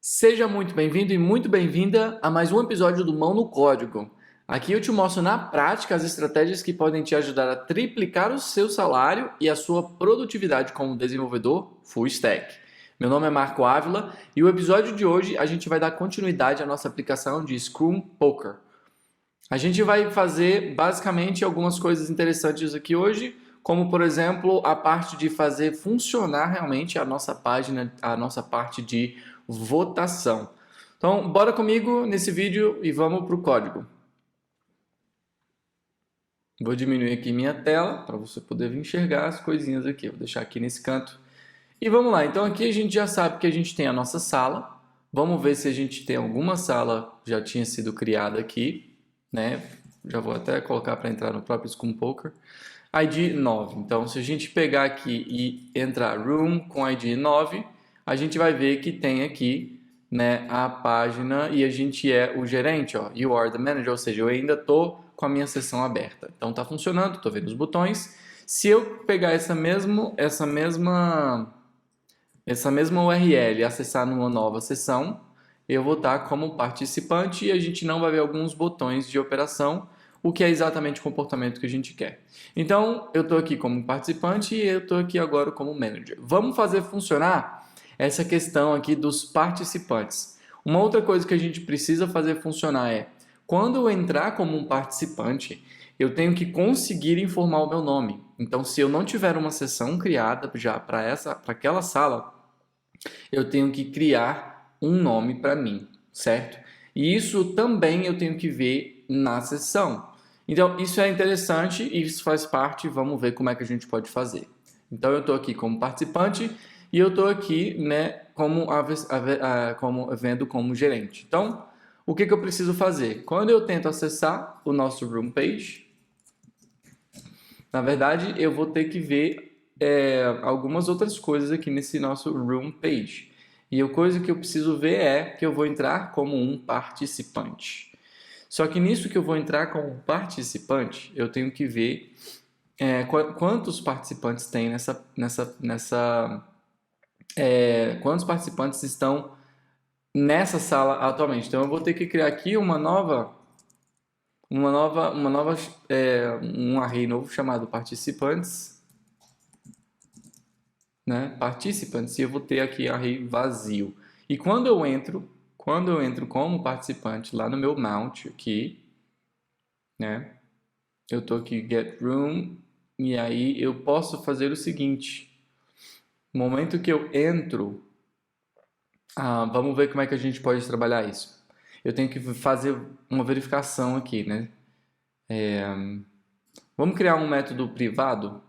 Seja muito bem-vindo e muito bem-vinda a mais um episódio do Mão no Código. Aqui eu te mostro na prática as estratégias que podem te ajudar a triplicar o seu salário e a sua produtividade como desenvolvedor full stack. Meu nome é Marco Ávila e o episódio de hoje a gente vai dar continuidade à nossa aplicação de Scrum Poker. A gente vai fazer basicamente algumas coisas interessantes aqui hoje, como por exemplo a parte de fazer funcionar realmente a nossa página, a nossa parte de votação. Então, bora comigo nesse vídeo e vamos para o código. Vou diminuir aqui minha tela para você poder enxergar as coisinhas aqui. Vou deixar aqui nesse canto. E vamos lá. Então aqui a gente já sabe que a gente tem a nossa sala. Vamos ver se a gente tem alguma sala que já tinha sido criada aqui, né? Já vou até colocar para entrar no próprio Scrum Poker. ID 9. Então, se a gente pegar aqui e entrar Room com ID 9, a gente vai ver que tem aqui, né, a página e a gente é o gerente, ó, You are the manager, ou seja, eu ainda estou com a minha sessão aberta. Então, está funcionando, estou vendo os botões. Se eu pegar essa mesma URL e acessar numa nova sessão, eu vou estar como participante e a gente não vai ver alguns botões de operação, o que é exatamente o comportamento que a gente quer. Então, eu estou aqui como participante e eu estou aqui agora como manager. Vamos fazer funcionar essa questão aqui dos participantes. Uma outra coisa que a gente precisa fazer funcionar é, quando eu entrar como um participante, eu tenho que conseguir informar o meu nome. Então, se eu não tiver uma sessão criada já para aquela sala, eu tenho que criar um nome para mim, certo? E isso também eu tenho que ver na sessão. Então, isso é interessante e isso faz parte, vamos ver como é que a gente pode fazer. Então, eu estou aqui como participante e eu estou aqui, né, como vendo como gerente. Então, o que eu preciso fazer? Quando eu tento acessar o nosso Room Page, na verdade, eu vou ter que ver algumas outras coisas aqui nesse nosso Room Page. E a coisa que eu preciso ver é que eu vou entrar como um participante. Só que nisso que eu vou entrar como participante, eu tenho que ver quantos participantes tem quantos participantes estão nessa sala atualmente. Então eu vou ter que criar aqui um array novo chamado participantes, né? Participants, e eu vou ter aqui array vazio. E quando eu entro como participante lá no meu mount aqui, né? Eu tô aqui get room e aí eu posso fazer o seguinte. No momento que eu entro, vamos ver como é que a gente pode trabalhar isso. Eu tenho que fazer uma verificação aqui, né? Vamos criar um método privado.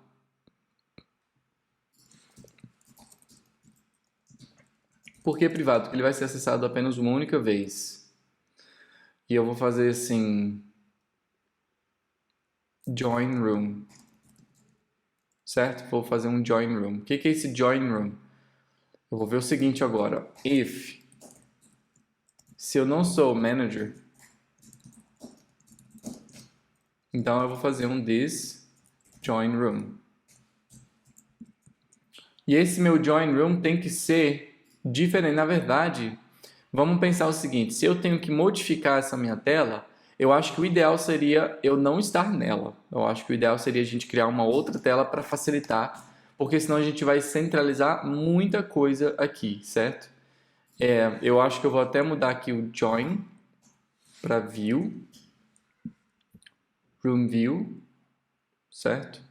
Por que privado? Porque ele vai ser acessado apenas uma única vez. E eu vou fazer assim, join room, certo? Vou fazer um join room. O que é esse join room? Eu vou ver o seguinte agora. Se eu não sou manager, então eu vou fazer um this join room. E esse meu join room tem que ser diferente. Na verdade, vamos pensar o seguinte, se eu tenho que modificar essa minha tela, eu acho que o ideal seria eu não estar nela. Eu acho que o ideal seria a gente criar uma outra tela para facilitar, porque senão a gente vai centralizar muita coisa aqui, certo? Eu acho que eu vou até mudar aqui o join para view, room view, certo?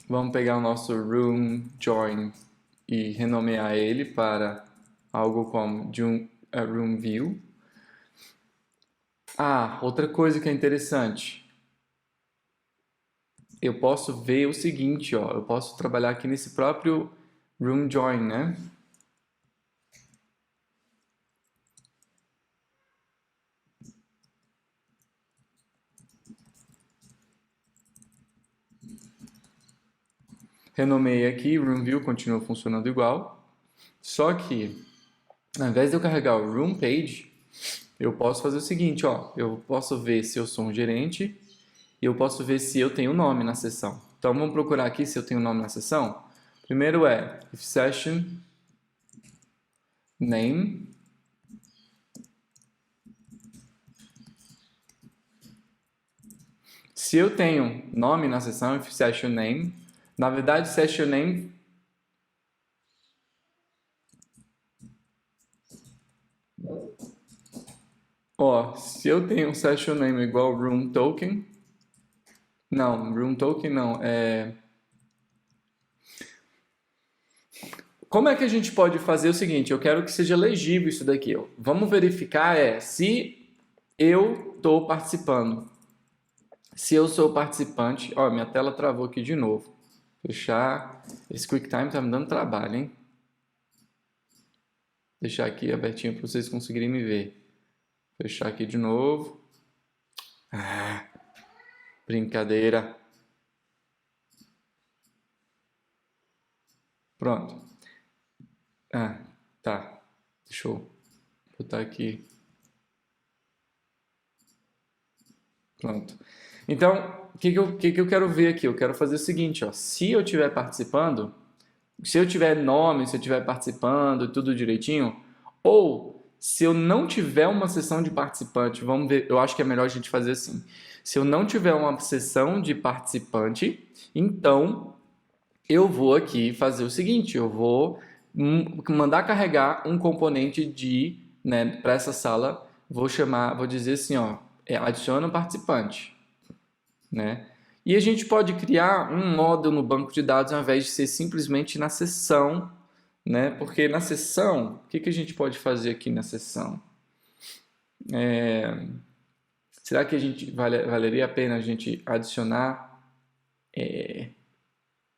Vamos pegar o nosso room join e renomear ele para algo como room view. Outra coisa que é interessante. Eu posso ver o seguinte, ó, eu posso trabalhar aqui nesse próprio room join, né? Renomeei aqui, room view continua funcionando igual. Só que, ao invés de eu carregar o room page, eu posso fazer o seguinte, ó, eu posso ver se eu sou um gerente e eu posso ver se eu tenho nome na sessão. Então vamos procurar aqui se eu tenho nome na sessão. Primeiro if session name. Se eu tenho nome na seção, if session name, na verdade, session name se eu tenho um session name igual room token, room token não, como é que a gente pode fazer o seguinte? Eu quero que seja legível isso daqui. Ó. Vamos verificar se eu estou participando. Se eu sou participante... Ó, minha tela travou aqui de novo. Fechar. Esse QuickTime tá me dando trabalho, hein? Deixar aqui abertinho para vocês conseguirem me ver. Fechar aqui de novo. Brincadeira. Pronto. Tá. Deixa eu botar aqui. Pronto. Então, o que eu quero ver aqui? Eu quero fazer o seguinte, ó. Se eu estiver participando, se eu tiver nome, se eu estiver participando, tudo direitinho, ou se eu não tiver uma sessão de participante, vamos ver, eu acho que é melhor a gente fazer assim. Se eu não tiver uma sessão de participante, então eu vou aqui fazer o seguinte, eu vou mandar carregar um componente para essa sala, vou dizer assim, ó, adiciona um participante, né? E a gente pode criar um módulo no banco de dados ao invés de ser simplesmente na sessão, né? Porque na sessão, o que a gente pode fazer aqui na sessão? Será que valeria a pena a gente adicionar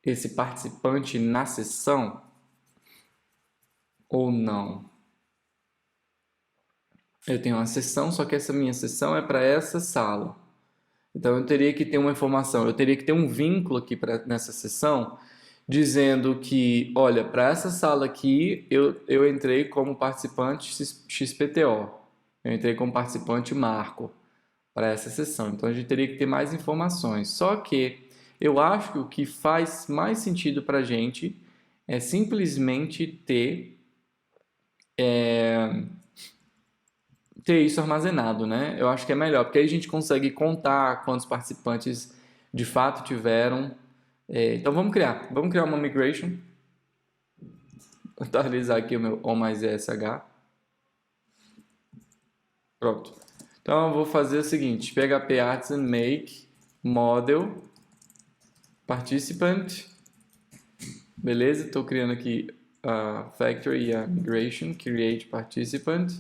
esse participante na sessão ou não? Eu tenho uma sessão, só que essa minha sessão é para essa sala. Então eu teria que ter uma informação, eu teria que ter um vínculo aqui nessa sessão dizendo que, olha, para essa sala aqui eu entrei como participante XPTO, eu entrei como participante Marco para essa sessão. Então a gente teria que ter mais informações. Só que eu acho que o que faz mais sentido para a gente é simplesmente ter isso armazenado, né? Eu acho que é melhor, porque aí a gente consegue contar quantos participantes de fato tiveram. Então vamos criar uma migration. Vou atualizar aqui o meu O mais ESH. Pronto. Então eu vou fazer o seguinte, PHP Artisan make model participant. Beleza? Estou criando aqui a factory e a migration, create participant.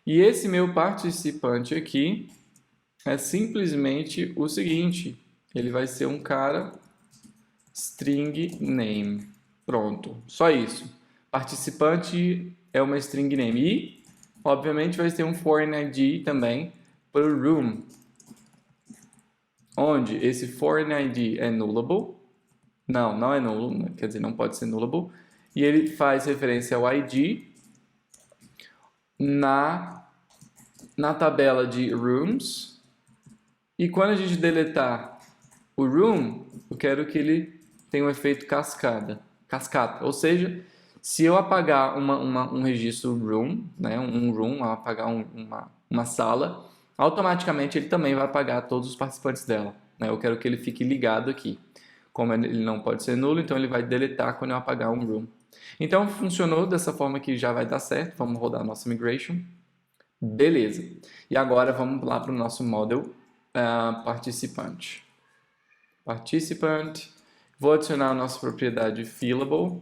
E esse meu participante aqui é simplesmente o seguinte, ele vai ser um cara string name. Pronto, só isso. Participante é uma string name. E, obviamente, vai ter um foreign ID também para o room, onde esse foreign ID é nullable. Não é null, quer dizer, não pode ser nullable. E ele faz referência ao ID na tabela de rooms. E quando a gente deletar o room, eu quero que ele tenha um efeito cascata. Ou seja, se eu apagar um registro room, né, um room, apagar uma sala, automaticamente ele também vai apagar todos os participantes dela. Né? Eu quero que ele fique ligado aqui. Como ele não pode ser nulo, então ele vai deletar quando eu apagar um room. Então funcionou dessa forma que já vai dar certo. Vamos rodar a nossa migration. Beleza. E agora vamos lá para o nosso model participante. Participant. Vou adicionar a nossa propriedade fillable.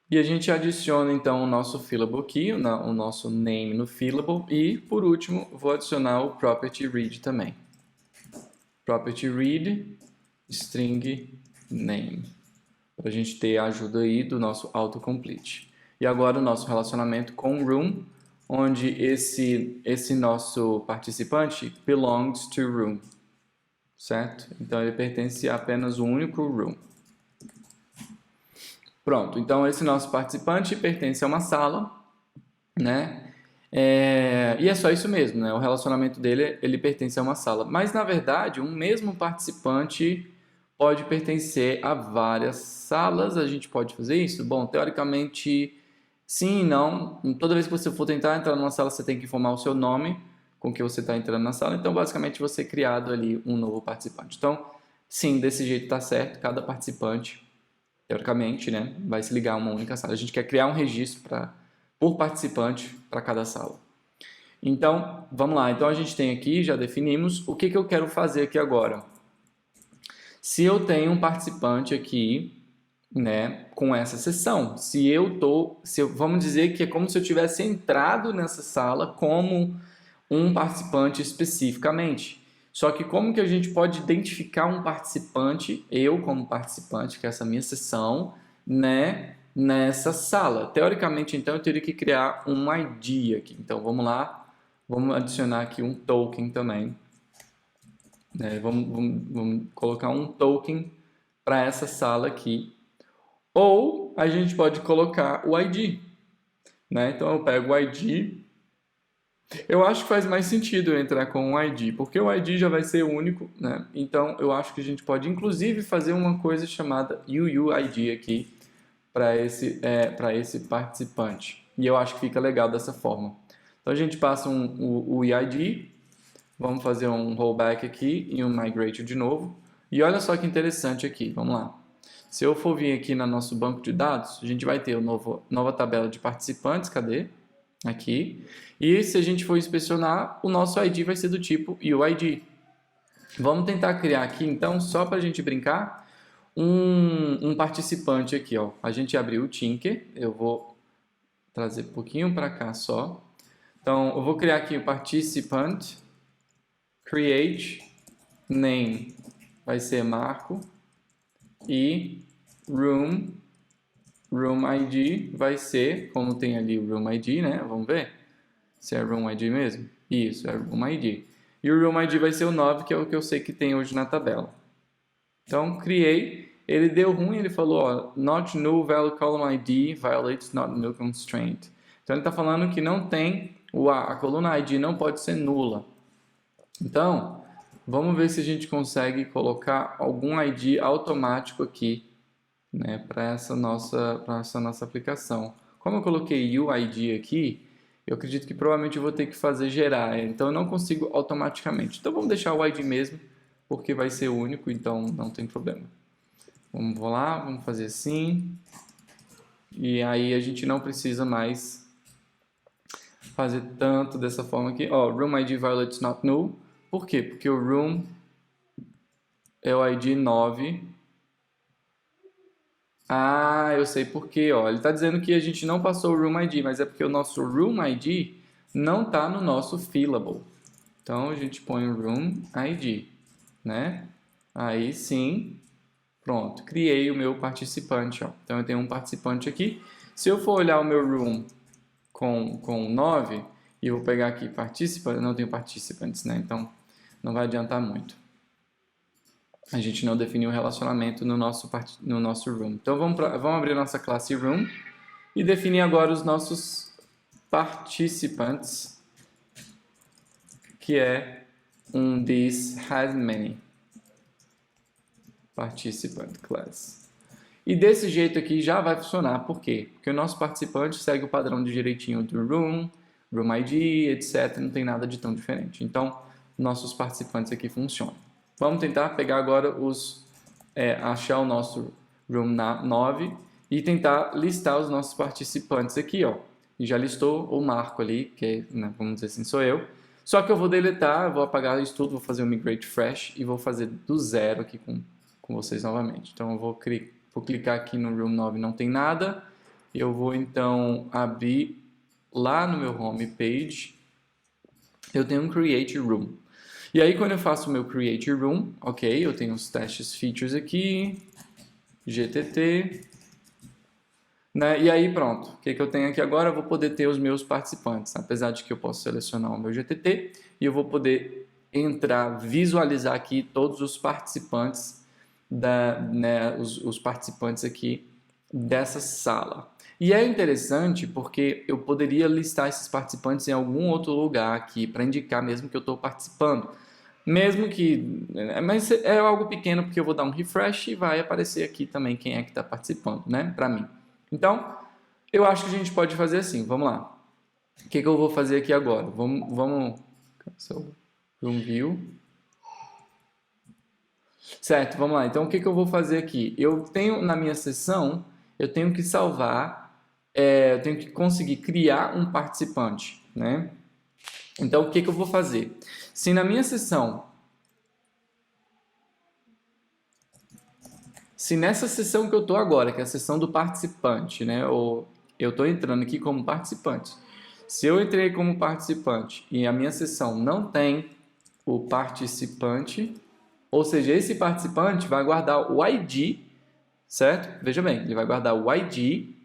E a gente adiciona então o nosso fillable aqui, o nosso name no fillable. E por último, vou adicionar o property read também. Property read string name. Para a gente ter a ajuda aí do nosso autocomplete. E agora o nosso relacionamento com o room, onde esse nosso participante belongs to room, certo? Então ele pertence a apenas um único room. Pronto, então esse nosso participante pertence a uma sala, né? E é só isso mesmo, né? O relacionamento dele, ele pertence a uma sala. Mas na verdade, um mesmo participante pode pertencer a várias salas. A gente pode fazer isso? Bom, teoricamente sim e não. Toda vez que você for tentar entrar numa sala, você tem que informar o seu nome com que você está entrando na sala. Então, basicamente, você é criado ali um novo participante. Então, sim, desse jeito está certo. Cada participante, teoricamente, né, vai se ligar a uma única sala. A gente quer criar um registro por participante para cada sala. Então, vamos lá. Então, a gente tem aqui, já definimos. O que eu quero fazer aqui agora? Se eu tenho um participante aqui, né, com essa sessão, vamos dizer que é como se eu tivesse entrado nessa sala como um participante especificamente. Só que como que a gente pode identificar um participante, eu como participante, que é essa minha sessão, né, nessa sala? Teoricamente, então, eu teria que criar um ID aqui. Então, vamos lá, vamos adicionar aqui um token também. Né? Vamos colocar um token para essa sala aqui. Ou a gente pode colocar o ID. Né? Então, eu pego o ID. Eu acho que faz mais sentido eu entrar com um ID, porque o ID já vai ser único, né? Então eu acho que a gente pode inclusive fazer uma coisa chamada UUID aqui para esse participante. E eu acho que fica legal dessa forma. Então a gente passa o ID, vamos fazer um rollback aqui e um migrate de novo. E olha só que interessante aqui, vamos lá. Se eu for vir aqui no nosso banco de dados, a gente vai ter nova tabela de participantes, cadê? Aqui. E se a gente for inspecionar, o nosso ID vai ser do tipo UID. Vamos tentar criar aqui, então, só para a gente brincar, um participante aqui. Ó. A gente abriu o Tinker, eu vou trazer um pouquinho para cá só. Então, eu vou criar aqui o participant, create, name, vai ser Marco, e room ID vai ser, como tem ali o Room ID, né? Vamos ver se é Room ID mesmo. Isso, é Room ID. E o Room ID vai ser o 9, que é o que eu sei que tem hoje na tabela. Então, criei. Ele deu ruim, ele falou, ó, not null value column ID violates not null constraint. Então, ele está falando que não tem, a coluna ID não pode ser nula. Então, vamos ver se a gente consegue colocar algum ID automático aqui, né, para essa nossa aplicação. Como eu coloquei UID aqui, eu acredito que provavelmente eu vou ter que fazer gerar, então eu não consigo automaticamente. Então vamos deixar o ID mesmo, porque vai ser único, então não tem problema. Vamos lá, vamos fazer assim, e aí a gente não precisa mais fazer tanto dessa forma aqui. Ó, room ID violates not null. Por quê? Porque o room é o ID 9. Ah, eu sei por quê, ó. Ele está dizendo que a gente não passou o Room ID, mas é porque o nosso Room ID não está no nosso fillable. Então, a gente põe o Room ID, né? Aí sim, pronto. Criei o meu participante, ó. Então, eu tenho um participante aqui. Se eu for olhar o meu Room com 9, e eu vou pegar aqui participant, eu não tenho participantes, né? Então, não vai adiantar muito. A gente não definiu o relacionamento no nosso room. Então vamos abrir a nossa classe room e definir agora os nossos participantes, que é um this has many participant class. E desse jeito aqui já vai funcionar. Por quê? Porque o nosso participante segue o padrão de direitinho do room ID, etc. Não tem nada de tão diferente. Então, nossos participantes aqui funcionam. Vamos tentar pegar agora achar o nosso room 9 e tentar listar os nossos participantes aqui, ó. E já listou o Marco ali, que né, vamos dizer assim, sou eu. Só que eu vou deletar, vou apagar isso tudo, vou fazer um migrate fresh e vou fazer do zero aqui com vocês novamente. Então eu vou clicar aqui no room 9, não tem nada. Eu vou então abrir lá no meu home page, eu tenho um create room. E aí, quando eu faço o meu Create Room, ok, eu tenho os testes features aqui, GTT, né? E aí, pronto. O que eu tenho aqui agora? Eu vou poder ter os meus participantes, apesar de que eu posso selecionar o meu GTT e eu vou poder entrar, visualizar aqui todos os participantes, os participantes aqui dessa sala. E é interessante porque eu poderia listar esses participantes em algum outro lugar aqui para indicar mesmo que eu estou participando. Mesmo que... Mas é algo pequeno porque eu vou dar um refresh e vai aparecer aqui também quem é que está participando, né? Para mim. Então, Eu acho que a gente pode fazer assim, vamos lá. O que eu vou fazer aqui agora? Vamos Room View. Certo, vamos lá. Então, o que eu vou fazer aqui? Eu tenho na minha sessão, eu tenho que salvar, eu tenho que conseguir criar um participante, né? Então, o que eu vou fazer? Se na minha sessão, se nessa sessão que eu estou agora, que é a sessão do participante, né? Ou eu estou entrando aqui como participante. Se eu entrei como participante e a minha sessão não tem o participante, ou seja, esse participante vai guardar o ID, certo? Veja bem, ele vai guardar o ID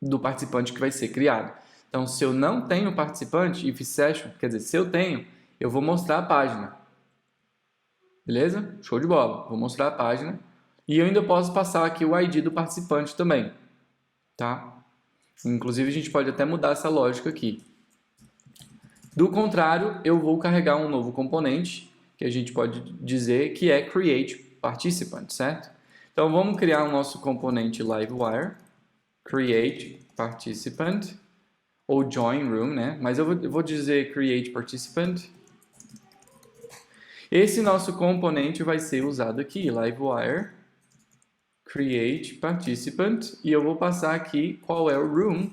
do participante que vai ser criado. Então, se eu não tenho participante, if session, quer dizer, se eu tenho, eu vou mostrar a página. Beleza? Show de bola. Vou mostrar a página. E eu ainda posso passar aqui o ID do participante também. Tá? Inclusive, a gente pode até mudar essa lógica aqui. Do contrário, eu vou carregar um novo componente, que a gente pode dizer que é create participant, certo? Então, vamos criar o nosso componente Livewire, create participant, ou join room, né? Mas eu vou dizer create participant. Esse nosso componente vai ser usado aqui, Livewire, create participant, e eu vou passar aqui qual é o room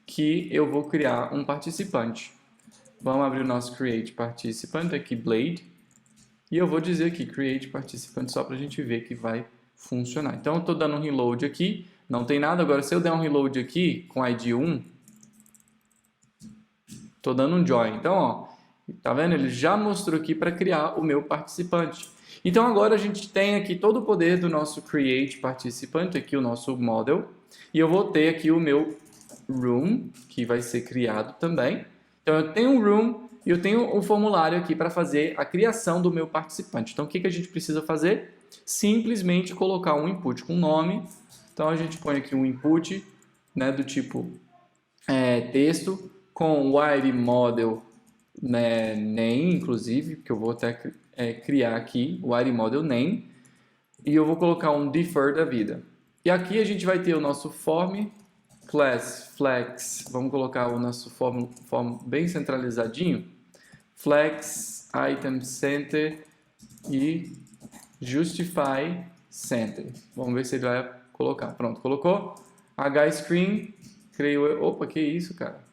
que eu vou criar um participante. Vamos abrir o nosso create participant aqui, Blade, e eu vou dizer aqui create participant só para a gente ver que vai funcionar. Então eu estou dando um reload aqui, não tem nada. Agora se eu der um reload aqui com ID 1, estou dando um join. Então, ó, tá vendo? Ele já mostrou aqui para criar o meu participante. Então agora a gente tem aqui todo o poder do nosso create participant, aqui o nosso model, e eu vou ter aqui o meu room, que vai ser criado também. Então eu tenho um room e eu tenho um formulário aqui para fazer a criação do meu participante. Então o que a gente precisa fazer? Simplesmente colocar um input com nome. Então a gente põe aqui um input, né, do tipo texto com o ID model, né, name, inclusive, que eu vou até criar aqui o ID model name, e eu vou colocar um defer da vida. E aqui a gente vai ter o nosso form class flex, vamos colocar o nosso form bem centralizadinho, flex item center e justify center. Vamos ver se ele vai colocar. Pronto, colocou. HScreen, creio. Opa, que isso, cara?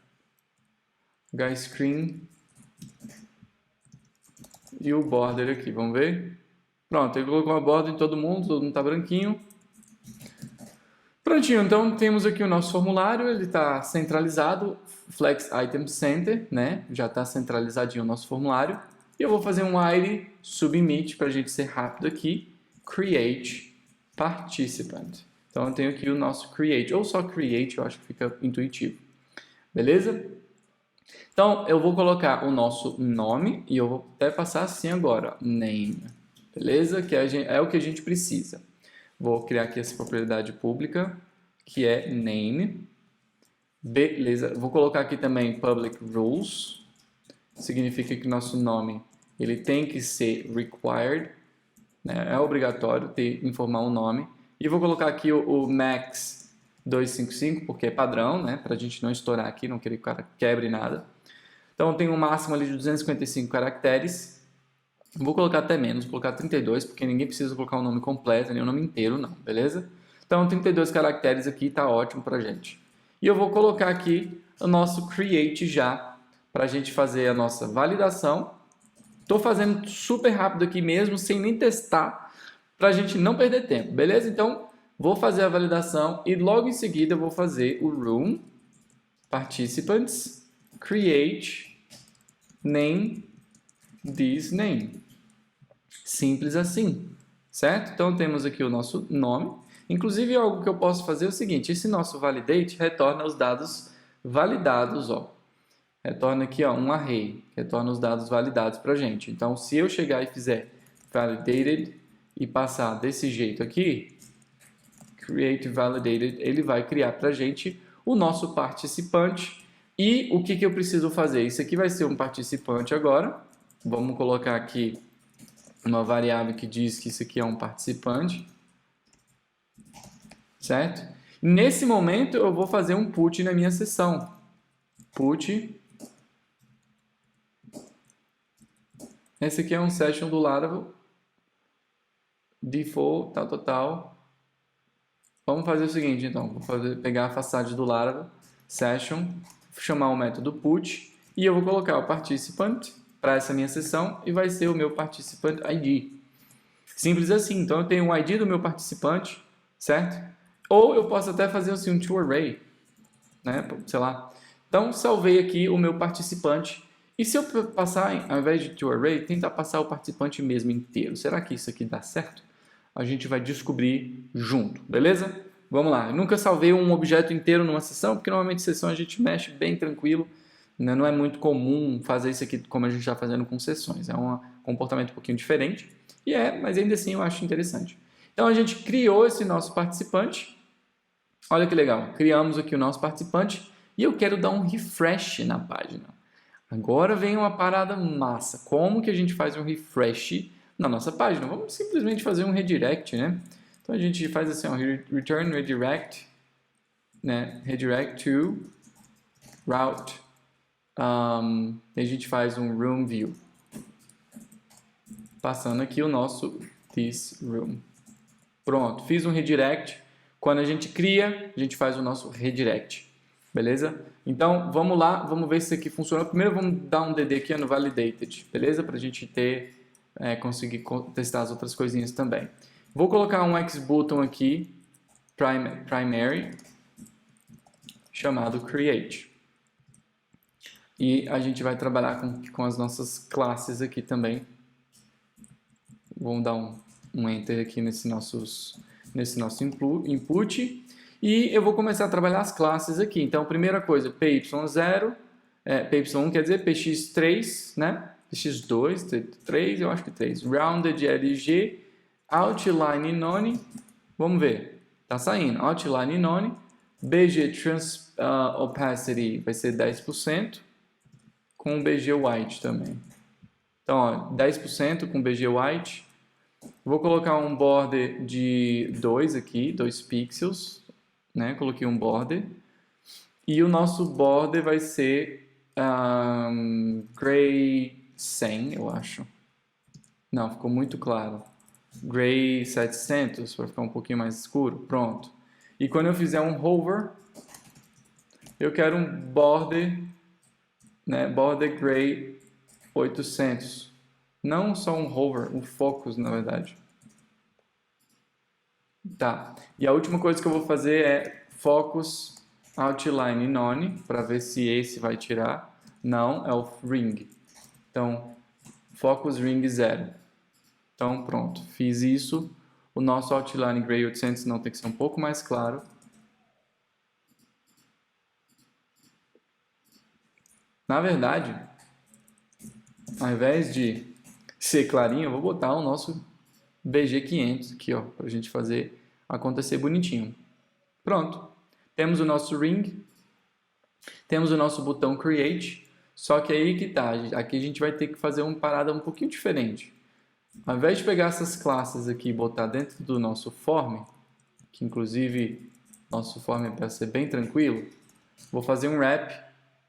HScreen e o border aqui, vamos ver? Pronto, ele colocou uma border em todo mundo está branquinho. Prontinho, então temos aqui o nosso formulário, ele está centralizado, Flex Item Center, né? Já está centralizadinho o nosso formulário. E eu vou fazer um ID submit para a gente ser rápido aqui, create participant. Então eu tenho aqui o nosso create, ou só create, eu acho que fica intuitivo. Beleza? Então eu vou colocar o nosso nome e eu vou até passar assim agora, name. Beleza? Que é o que a gente precisa. Vou criar aqui essa propriedade pública, que é name. Beleza. Vou colocar aqui também public rules. Significa que nosso nome ele tem que ser required, né? É obrigatório informar o nome. E vou colocar aqui o max 255, porque é padrão, né? Para a gente não estourar aqui, não querer que o cara quebre nada. Então tem um máximo ali de 255 caracteres. Vou colocar até menos, vou colocar 32, porque ninguém precisa colocar o nome completo, nem o nome inteiro, não, beleza? Então, 32 caracteres aqui tá ótimo pra gente. E eu vou colocar aqui o nosso create já, pra gente fazer a nossa validação. Tô fazendo super rápido aqui mesmo, sem nem testar, pra gente não perder tempo, beleza? Então, vou fazer a validação e logo em seguida eu vou fazer o room, participants, create, name, this name. Simples assim, certo? Então temos aqui o nosso nome. Inclusive algo que eu posso fazer é o seguinte, esse nosso validate retorna os dados validados, ó. Retorna aqui, ó, um array, retorna os dados validados pra gente. Então se eu chegar e fizer validated e passar desse jeito aqui, create validated, ele vai criar pra gente o nosso participante. E o que eu preciso fazer? Isso aqui vai ser um participante agora. Vamos colocar aqui uma variável que diz que isso aqui é um participante. certo? Nesse momento, eu vou fazer um put na minha sessão. Put. Esse aqui é um session do Laravel. Default, tal. Vamos fazer o seguinte, então. Vou pegar a façade do Laravel, session, chamar o método put, e eu vou colocar o participant para essa minha sessão, e vai ser o meu participant ID. Simples assim. Então, eu tenho o ID do meu participante, certo? Ou eu posso até fazer assim, um toArray, né? Sei lá. Então, salvei aqui o meu participante. E se eu passar, ao invés de toArray, tentar passar o participante mesmo inteiro? Será que isso aqui dá certo? A gente vai descobrir junto, beleza? Vamos lá. Eu nunca salvei um objeto inteiro numa sessão, porque normalmente sessão a gente mexe bem tranquilo. Né? Não é muito comum fazer isso aqui como a gente está fazendo com sessões. É um comportamento um pouquinho diferente. Mas ainda assim eu acho interessante. Então a gente criou esse nosso participante. Olha que legal. Criamos aqui o nosso participante e eu quero dar um refresh na página. Agora vem uma parada massa. Como que a gente faz um refresh na nossa página? Vamos simplesmente fazer um redirect, né? Então a gente faz assim, ó, return redirect, né? Redirect to route. E a gente faz um room view. Passando aqui o nosso this room. Pronto, fiz um redirect. Quando a gente cria, a gente faz o nosso redirect. Beleza? Então, vamos lá, vamos ver se isso aqui funciona. Primeiro, vamos dar um DD aqui no validated, beleza? Para a gente conseguir testar as outras coisinhas também. Vou colocar um xButton aqui, primary, chamado create. E a gente vai trabalhar com as nossas classes aqui também. Vamos dar um enter aqui nesse nosso input. E eu vou começar a trabalhar as classes aqui. Então, primeira coisa, py0, py1 quer dizer px3, né? px2, 3, eu acho que 3. Rounded LG, outline none, vamos ver, tá saindo. Outline none, bg opacity vai ser 10%, com bg white também. Então, ó, 10% com bg white. Vou colocar um border de 2 aqui, 2 pixels. Né? Coloquei um border e o nosso border vai ser gray 100, eu acho. Não, ficou muito claro. Gray 700 para ficar um pouquinho mais escuro. Pronto. E quando eu fizer um hover, eu quero um border, né? Border gray 800. Não só um hover, um focus, na verdade. Tá, e a última coisa que eu vou fazer é focus outline none, para ver se esse vai tirar. Não, é o ring. Então, focus ring 0. Então, pronto, fiz isso. O nosso outline gray 800 não tem que ser um pouco mais claro. Na verdade, ao invés de ser clarinho, eu vou botar o nosso BG500 aqui, ó, para a gente fazer acontecer bonitinho. Pronto. Temos o nosso ring. Temos o nosso botão create. Só que aí que tá. Aqui a gente vai ter que fazer uma parada um pouquinho diferente. Ao invés de pegar essas classes aqui e botar dentro do nosso form, que inclusive nosso form vai ser bem tranquilo, vou fazer um wrap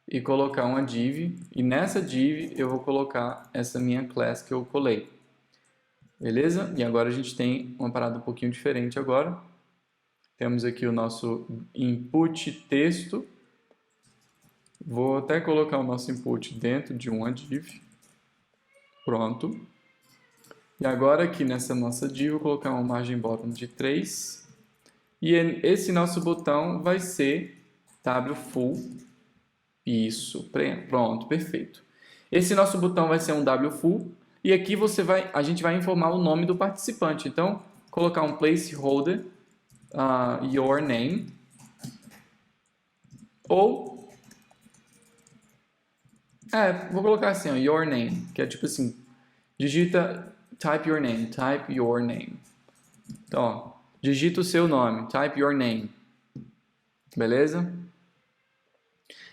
e colocar uma div. E nessa div eu vou colocar essa minha class que eu colei. Beleza? E agora a gente tem uma parada um pouquinho diferente agora. Temos aqui o nosso input texto. Vou até colocar o nosso input dentro de uma div. Pronto. E agora aqui nessa nossa div, vou colocar uma margem bottom de 3. E esse nosso botão vai ser wfull. Isso, pronto, perfeito. Esse nosso botão vai ser um wfull. E aqui a gente vai informar o nome do participante. Então, colocar um placeholder, your name, ou, vou colocar assim, ó, your name, que é tipo assim, type your name. Então, ó, digita o seu nome, type your name, beleza?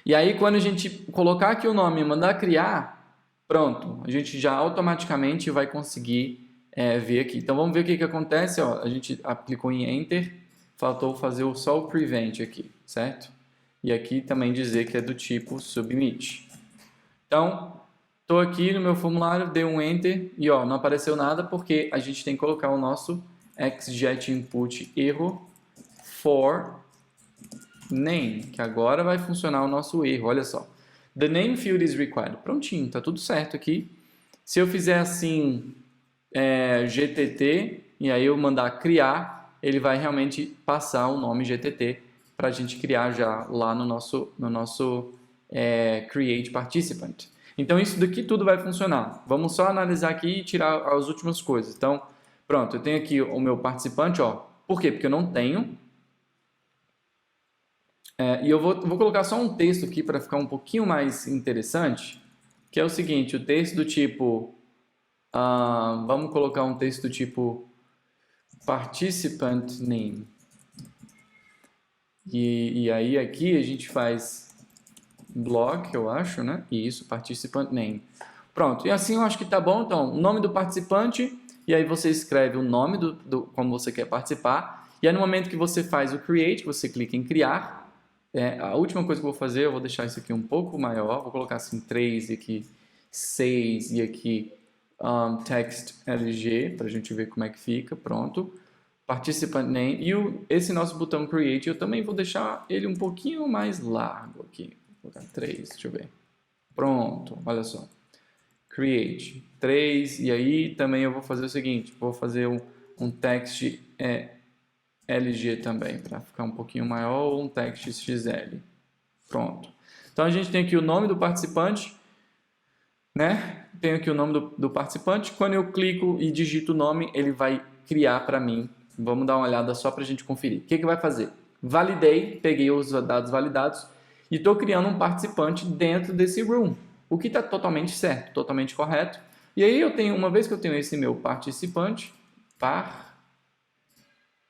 E aí, quando a gente colocar aqui o nome e mandar criar, pronto, a gente já automaticamente vai conseguir ver aqui. Então, vamos ver o que acontece. Ó, a gente aplicou em Enter, faltou fazer só o prevent aqui, certo? E aqui também dizer que é do tipo submit. Então, estou aqui no meu formulário, dei um enter e ó, não apareceu nada porque a gente tem que colocar o nosso xget input erro for name, que agora vai funcionar o nosso erro, olha só. The name field is required. Prontinho, tá tudo certo aqui. Se eu fizer assim, GTT, e aí eu mandar criar, ele vai realmente passar o nome GTT para a gente criar já lá no nosso create participant. Então isso daqui tudo vai funcionar. Vamos só analisar aqui e tirar as últimas coisas. Então, pronto, eu tenho aqui o meu participante, ó. Por quê? Porque eu não tenho. E eu vou colocar só um texto aqui para ficar um pouquinho mais interessante, que é o seguinte, o texto do tipo, vamos colocar um texto do tipo participant name. E aí aqui a gente faz block, eu acho, né? Isso, participant name. Pronto, e assim eu acho que tá bom. Então, o nome do participante, e aí você escreve o nome como você quer participar. E aí no momento que você faz o create, você clica em criar. A última coisa que eu vou fazer, eu vou deixar isso aqui um pouco maior. Vou colocar assim 3 e aqui 6 e aqui text LG, para a gente ver como é que fica. Pronto. Participant name. E esse nosso botão create, eu também vou deixar ele um pouquinho mais largo aqui. Vou colocar 3, deixa eu ver. Pronto, olha só. Create 3, e aí também eu vou fazer o seguinte, vou fazer um text LG também, para ficar um pouquinho maior, ou um text XL. Pronto. Então a gente tem aqui o nome do participante, né? Tenho aqui o nome do participante. Quando eu clico e digito o nome, ele vai criar para mim. Vamos dar uma olhada só para a gente conferir. O que vai fazer? Validei, peguei os dados validados e estou criando um participante dentro desse room. O que está totalmente certo, totalmente correto. E aí eu tenho, uma vez que eu tenho esse meu participante,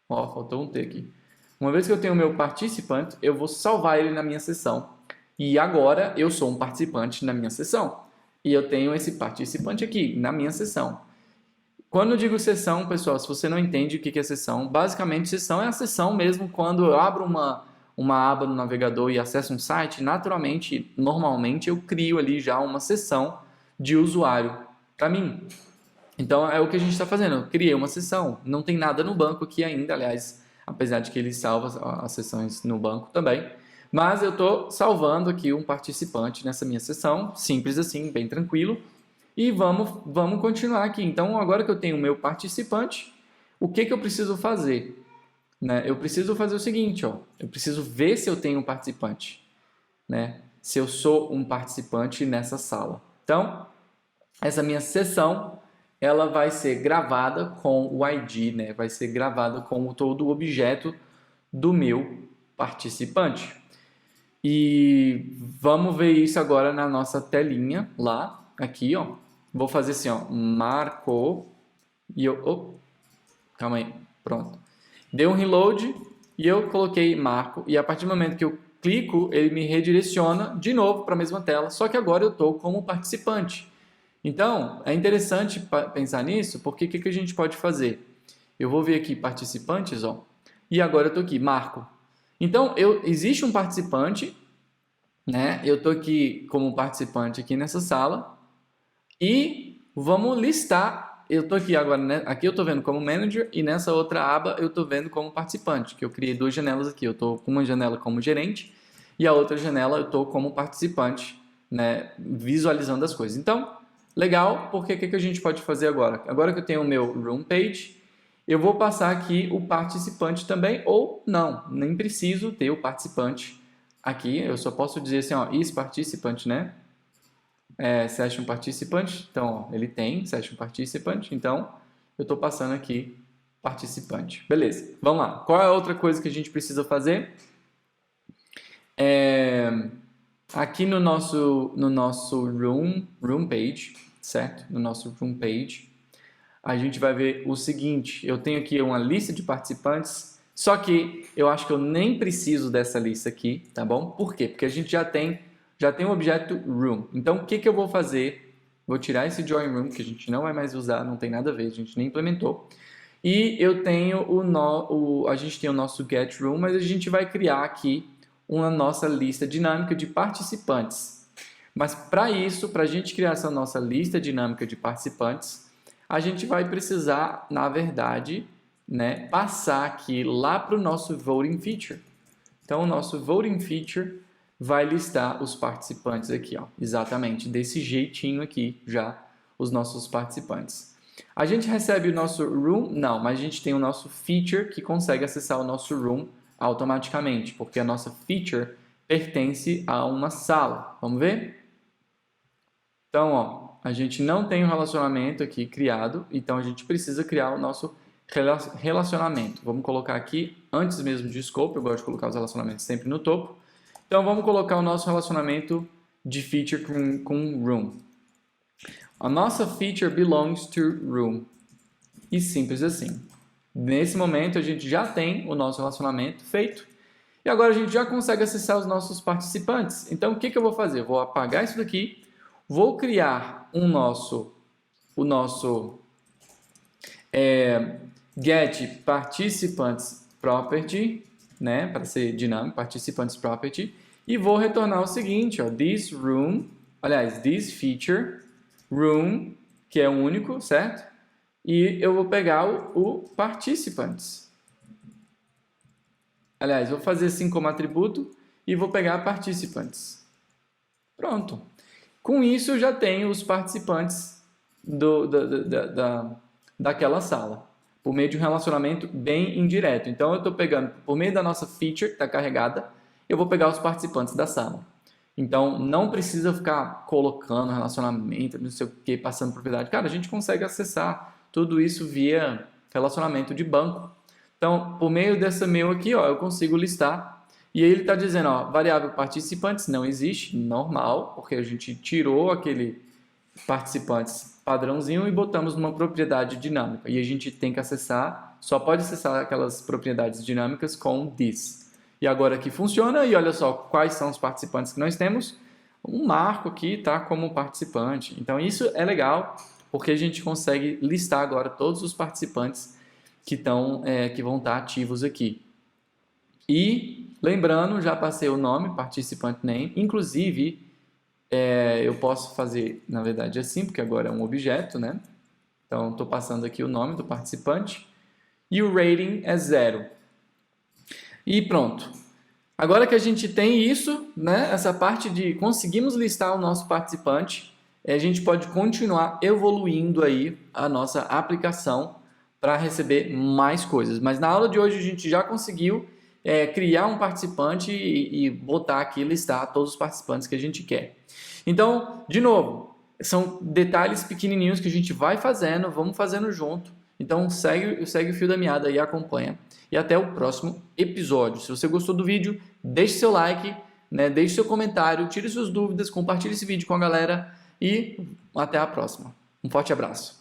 faltou um T aqui. Uma vez que eu tenho o meu participante, eu vou salvar ele na minha sessão. E agora eu sou um participante na minha sessão. E eu tenho esse participante aqui na minha sessão. Quando eu digo sessão, pessoal, se você não entende o que é sessão, basicamente sessão é a sessão mesmo quando eu abro uma aba no navegador e acesso um site, naturalmente, normalmente eu crio ali já uma sessão de usuário para mim. Então é o que a gente está fazendo, eu criei uma sessão, não tem nada no banco aqui ainda, aliás, apesar de que ele salva as sessões no banco também, mas eu estou salvando aqui um participante nessa minha sessão, simples assim, bem tranquilo, e vamos continuar aqui. Então agora que eu tenho o meu participante, o que eu preciso fazer? Né? Eu preciso fazer o seguinte, ó, eu preciso ver se eu tenho um participante, né? Se eu sou um participante nessa sala. Então, essa minha sessão, ela vai ser gravada com o ID, né? Vai ser gravada com todo o objeto do meu participante. E vamos ver isso agora na nossa telinha lá, aqui, ó. Vou fazer assim, ó, marcou e eu, calma aí, pronto. Deu um reload e eu coloquei marco e a partir do momento que eu clico, ele me redireciona de novo para a mesma tela, só que agora eu estou como participante. Então, é interessante pensar nisso, porque o que a gente pode fazer? Eu vou ver aqui participantes, ó, e agora eu estou aqui, marco. Então, existe um participante, né? Eu estou aqui como participante aqui nessa sala e vamos listar. Eu estou aqui agora, né? Aqui eu estou vendo como manager e nessa outra aba eu estou vendo como participante, que eu criei duas janelas aqui. Eu estou com uma janela como gerente e a outra janela eu estou como participante, né? Visualizando as coisas. Então, legal, porque o que a gente pode fazer agora? Agora que eu tenho o meu room page, eu vou passar aqui o participante também, ou não, nem preciso ter o participante aqui. Eu só posso dizer assim, ó, is participant, né? Session participant, então ó, ele tem session participant, então eu estou passando aqui participante. Beleza, vamos lá. Qual é a outra coisa que a gente precisa fazer? Aqui no nosso room page, certo? No nosso room page, a gente vai ver o seguinte, eu tenho aqui uma lista de participantes, só que eu acho que eu nem preciso dessa lista aqui, tá bom? Por quê? Porque a gente já tem o objeto room. Então, o que eu vou fazer? Vou tirar esse join room, que a gente não vai mais usar, não tem nada a ver, a gente nem implementou. E eu tenho a gente tem o nosso get room, mas a gente vai criar aqui uma nossa lista dinâmica de participantes. Mas para isso, para a gente criar essa nossa lista dinâmica de participantes, a gente vai precisar, na verdade, né, passar aqui lá para o nosso voting feature. Então, o nosso voting feature vai listar os participantes aqui, ó, exatamente desse jeitinho aqui já, os nossos participantes. A gente recebe o nosso room? Não, mas a gente tem o nosso feature que consegue acessar o nosso room automaticamente, porque a nossa feature pertence a uma sala. Vamos ver? Então, ó, a gente não tem um relacionamento aqui criado, então a gente precisa criar o nosso relacionamento. Vamos colocar aqui, antes mesmo de scope, eu gosto de colocar os relacionamentos sempre no topo. Então, vamos colocar o nosso relacionamento de feature com room. A nossa feature belongs to room. E simples assim. Nesse momento, a gente já tem o nosso relacionamento feito. E agora a gente já consegue acessar os nossos participantes. Então, o que eu vou fazer? Eu vou apagar isso daqui. Vou criar o nosso get participants property, né, para ser dinâmico, participants property, e vou retornar o seguinte, ó, this feature room, que é único, certo? E eu vou pegar o participants. Aliás, vou fazer assim como atributo e vou pegar participants. Pronto. Com isso, eu já tenho os participantes daquela sala, por meio de um relacionamento bem indireto. Então, eu estou pegando, por meio da nossa feature que está carregada, eu vou pegar os participantes da sala. Então, não precisa ficar colocando relacionamento, não sei o que, passando propriedade. Cara, a gente consegue acessar tudo isso via relacionamento de banco. Então, por meio dessa meu aqui, ó, eu consigo listar. E aí ele está dizendo, ó, variável participantes não existe, normal, porque a gente tirou aquele participantes padrãozinho e botamos numa propriedade dinâmica. E a gente tem que acessar, só pode acessar aquelas propriedades dinâmicas com this. E agora aqui funciona, e olha só quais são os participantes que nós temos. Um Marco aqui está como participante. Então isso é legal, porque a gente consegue listar agora todos os participantes que vão estar ativos aqui. E, lembrando, já passei o nome, participant name, inclusive eu posso fazer, na verdade, assim, porque agora é um objeto, né? Então, estou passando aqui o nome do participante e o rating é 0. E pronto. Agora que a gente tem isso, né, essa parte de conseguimos listar o nosso participante, a gente pode continuar evoluindo aí a nossa aplicação para receber mais coisas. Mas na aula de hoje a gente já conseguiu criar um participante e botar aqui, listar todos os participantes que a gente quer. Então, de novo, são detalhes pequenininhos que a gente vai fazendo, vamos fazendo junto. Então, segue o fio da meada e acompanha. E até o próximo episódio. Se você gostou do vídeo, deixe seu like, né? Deixe seu comentário, tire suas dúvidas, compartilhe esse vídeo com a galera e até a próxima. Um forte abraço.